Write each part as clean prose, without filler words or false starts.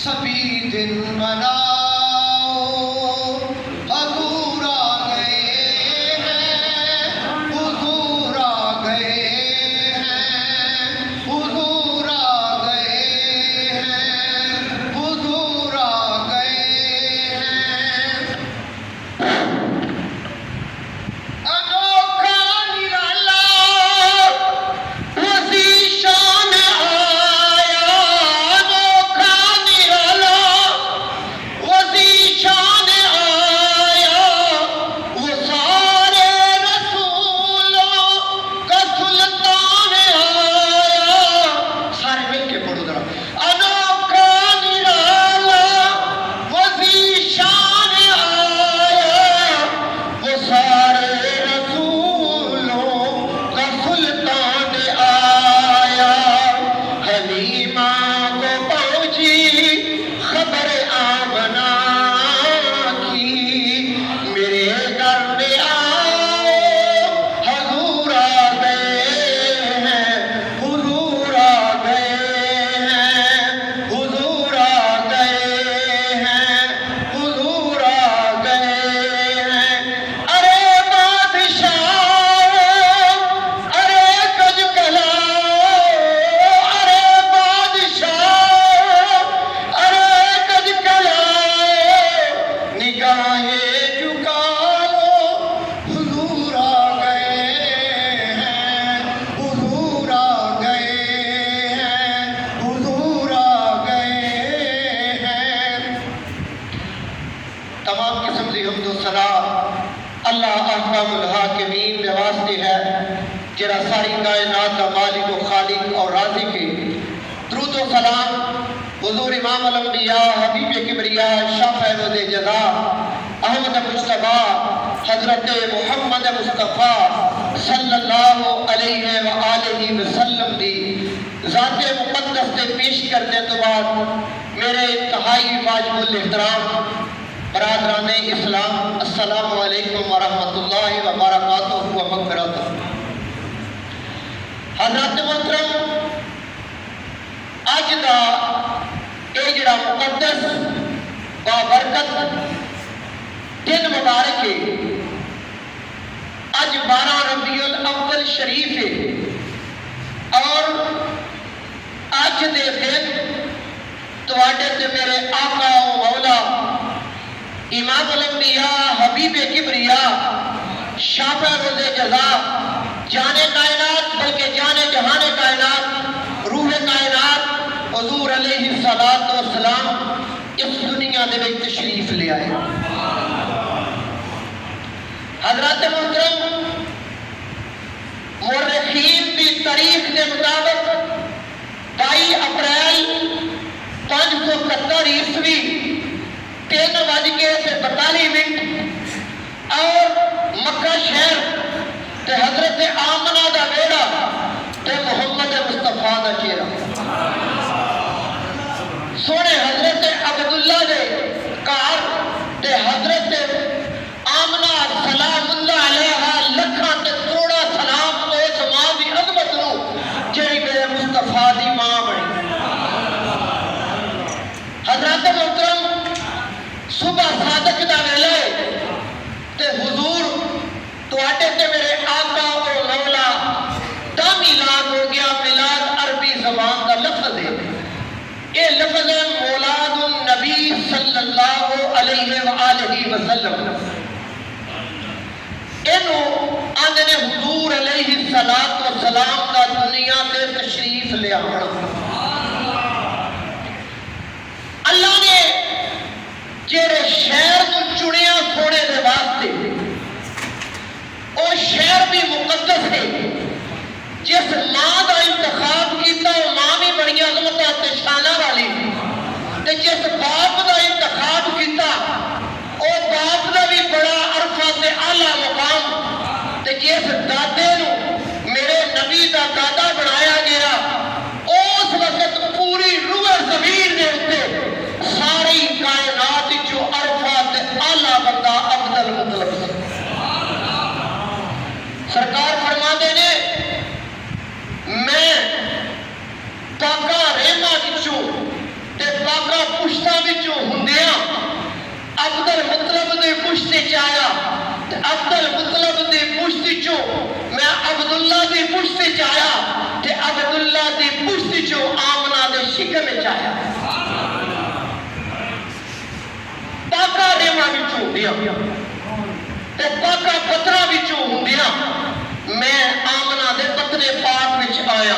سبھی دن مناؤ حضور آ گئے ہیں، حضور آ گئے ہیں، حضور آ گئے ہیں، حضور آ گئے ہیں۔ انوکھا نرالا وسیع شان آیا، انوکھا نرالا وسیع شان آیا، وہ سارے رسولوں کا سلطان آیا۔ سارے مل کے پڑھو ذرا۔ انوکھا نرالا وسیع شان آیا، وہ سارے رسولوں کا سلطان آیا۔ حلیمہ کو پہنچی خبر آمنہ کی، میرے گھر میں آؤ حضور آ گئے ہیں، حضور آ گئے ہیں، حضور آ گئے ہیں، حضور آ گئے ہیں۔ ارے بادشاہ، ارے کج کلاؤ، ارے بادشاہ، ارے کج کلاؤ، نگاہیں جھکا لو، حضور آ گئے ہیں، حضور آ گئے ہیں، حضور آ گئے ہیں۔ تمام قسم کی حمد و ثنا اللہ احکام الحاکمین نے واسطے ہے، جرا ساری کائنات کا مالک و خالق اور رازق ہے۔ درود و سلام حضور امام الانبیاء حبیب کبریاء شفیع روز جزا احمد مصطفیٰ حضرت محمد مصطفیٰ صلی اللہ علیہ وآلہ وسلم دی ذات مقدس سے پیش کرنے تو بعد میرے انتہائی واجب الاحترام برادران اسلام، السلام علیکم ورحمۃ اللہ وبرکاتہ و مغفرتہ۔ حضرت محترم، اج دا اے جڑا مقدس بابرکت دن مبارک ہے، اج 12 ربیع الاول شریف ہے، اور اج دے دن تواڈے تے میرے آقا و مولا امام الانبیاء حبیب کبریاء شافع روز جزا جانے کائنات بلکہ جانے جہان کائنات روح کائنات حضور علیہ السلام اس دنیا دے وچ تشریف لے آئے۔ حضرات محترم، مورخین دی تاریخ کے مطابق 22 اپریل 571 عیسوی 3:42 اور مکہ شہر تے حضرت آمنہ دا بیڑا تے محمد مصطفیٰ دا چہرہ، سونے حضرت عبداللہ دے کار تے حضرت آمنہ سلام اللہ علیہ لکھاں تے کروڑا سلام اس ماں دی عظمت نو جڑی میرے مصطفیٰ دی ماں بنی۔ حضرت محترم، صبح صادق دا ویلے تے حضور تواڈے تے میرے آقا و مولا دا میلاد ہو گیا۔ میلاد عربی زبان دا لفظ ہے، یہ لفظ ہے مولاد النبی صلی اللہ علیہ وآلہ وسلم۔ اینو آندے نے حضور علیہ السلام دا دنیا تے تشریف لے آنا۔ اللہ نے جیرے شہر کو چنیا سونے دے واسطے، او شہر بھی مقدس ہے۔ جس ماں دا انتخاب کیتا وہ ماں بھی بڑی عظمتاں تے شاناں والی، تے جس باپ دا انتخاب کیتا او باپ دا بھی بڑا عرفہ تے اعلیٰ مقام، تے جس دادے نو میرے نبی دا دادا بنایا گیا، اس وقت پوری روح زمین دے اتے ساری کائنات جو عرفہ تے اعلیٰ بندہ افضل مطلب سے سرکار فرما دے نے، میں پاکا ریما وچوں تے پاکا ਪੁਸ਼ਤਾਂ ਵਿੱਚੋਂ ਹੁੰਦਿਆਂ ਅਬਦੁਲ ਮੁਤਲਬ ਦੇ ਪੁਸ਼ਤ 'ਚ ਆਇਆ ਤੇ ਅਬਦੁਲ ਮੁਤਲਬ ਦੇ ਪੁਸ਼ਤ 'ਚੋਂ ਮੈਂ ਅਬਦੁੱਲਾ ਦੀ ਪੁਸ਼ਤ 'ਚ ਆਇਆ ਤੇ ਅਬਦੁੱਲਾ ਦੀ ਪੁਸ਼ਤ 'ਚੋਂ ਆਮਨਾ ਦੇ ਸ਼ਿਕਮ 'ਚ ਆਇਆ। ਪਾਕਾ ਰੇਵਾਂ ਵਿੱਚੋਂ ਹੁੰਦਿਆਂ ਤੇ ਪਾਕਾ ਪੱਥਰਾਂ ਵਿੱਚੋਂ ਹੁੰਦਿਆਂ ਮੈਂ ਆਮਨਾ ਦੇ ਪਤਲੇ ਪਾਕ ਵਿੱਚ ਆਇਆ।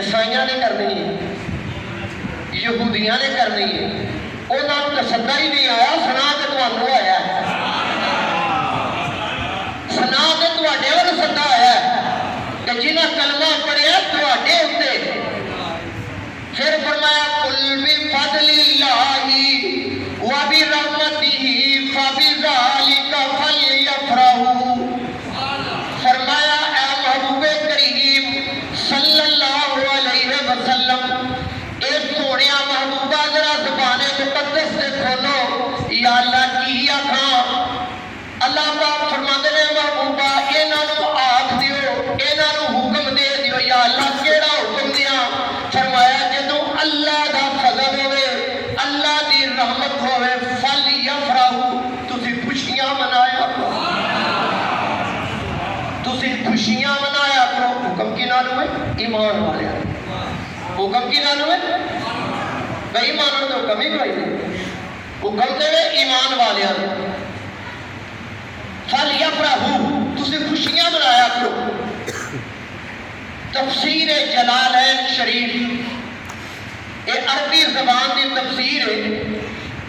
عیسائیاں نے کرنی ہے، یہودیاں نے کرنی ہے، انہوں نے سدا ہی نہیں آیا، سنا کے تمہوں آیا ہے، سنا کے تواڈے ول سدا آیا ہے کہ جنہیں کلمہ پڑھیا تواڈے اتنے، پھر فرمایا قل بفضل اللہ وبرحمتہ فبذلک فلیفرحوا، فرمایا اے محبوب کریم صلی اللہ علیہ وسلم، اے سونیا محبوبہ ذرا زبان مقدس سے کھولو، یا اللہ کی آکھاں؟ اللہ پاک فرماتے ہیں محبوبہ انہوں آکھ دیو، انہوں حکم دے دیو، یا اللہ کیڑا حکم دیا؟ فرمایا جدو اللہ دا فضل ہوئے، اللہ دی رحمت ہوئے، فلیفرحوا، تسی خوشیاں منایا کرو، تسی خوشیاں منایا کرو۔ حکم کی نالو ہے ایمان والے، حکم کی نالو ہے بھائی ایمان تو حکم ہی کوئی نہیں، حکم دے ایمان والے، فلیفرحوا، تسی خوشیاں منایا کرو۔ تفسیر جلالین شریف، یہ عربی زبان کی تفسیر ہے،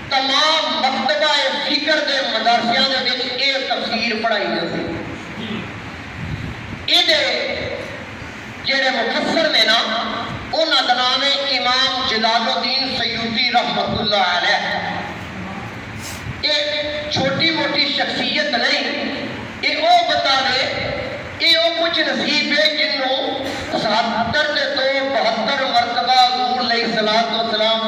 تمام مکتبہ فکر کے مدرسیاں دے وچ یہ تفسیر پڑھائی جاتی ہے۔ یہ جڑے مفسر نے نا انہاں دا نام ہے امام جلال الدین سیوطی رحمۃ اللہ علیہ۔ یہ چھوٹی موٹی شخصیت نہیں، یہ وہ بتا دے، یہ وہ کچھ نصیب ہے جنہوں 77 سے 72 مرتبہ حضور علیہ السلام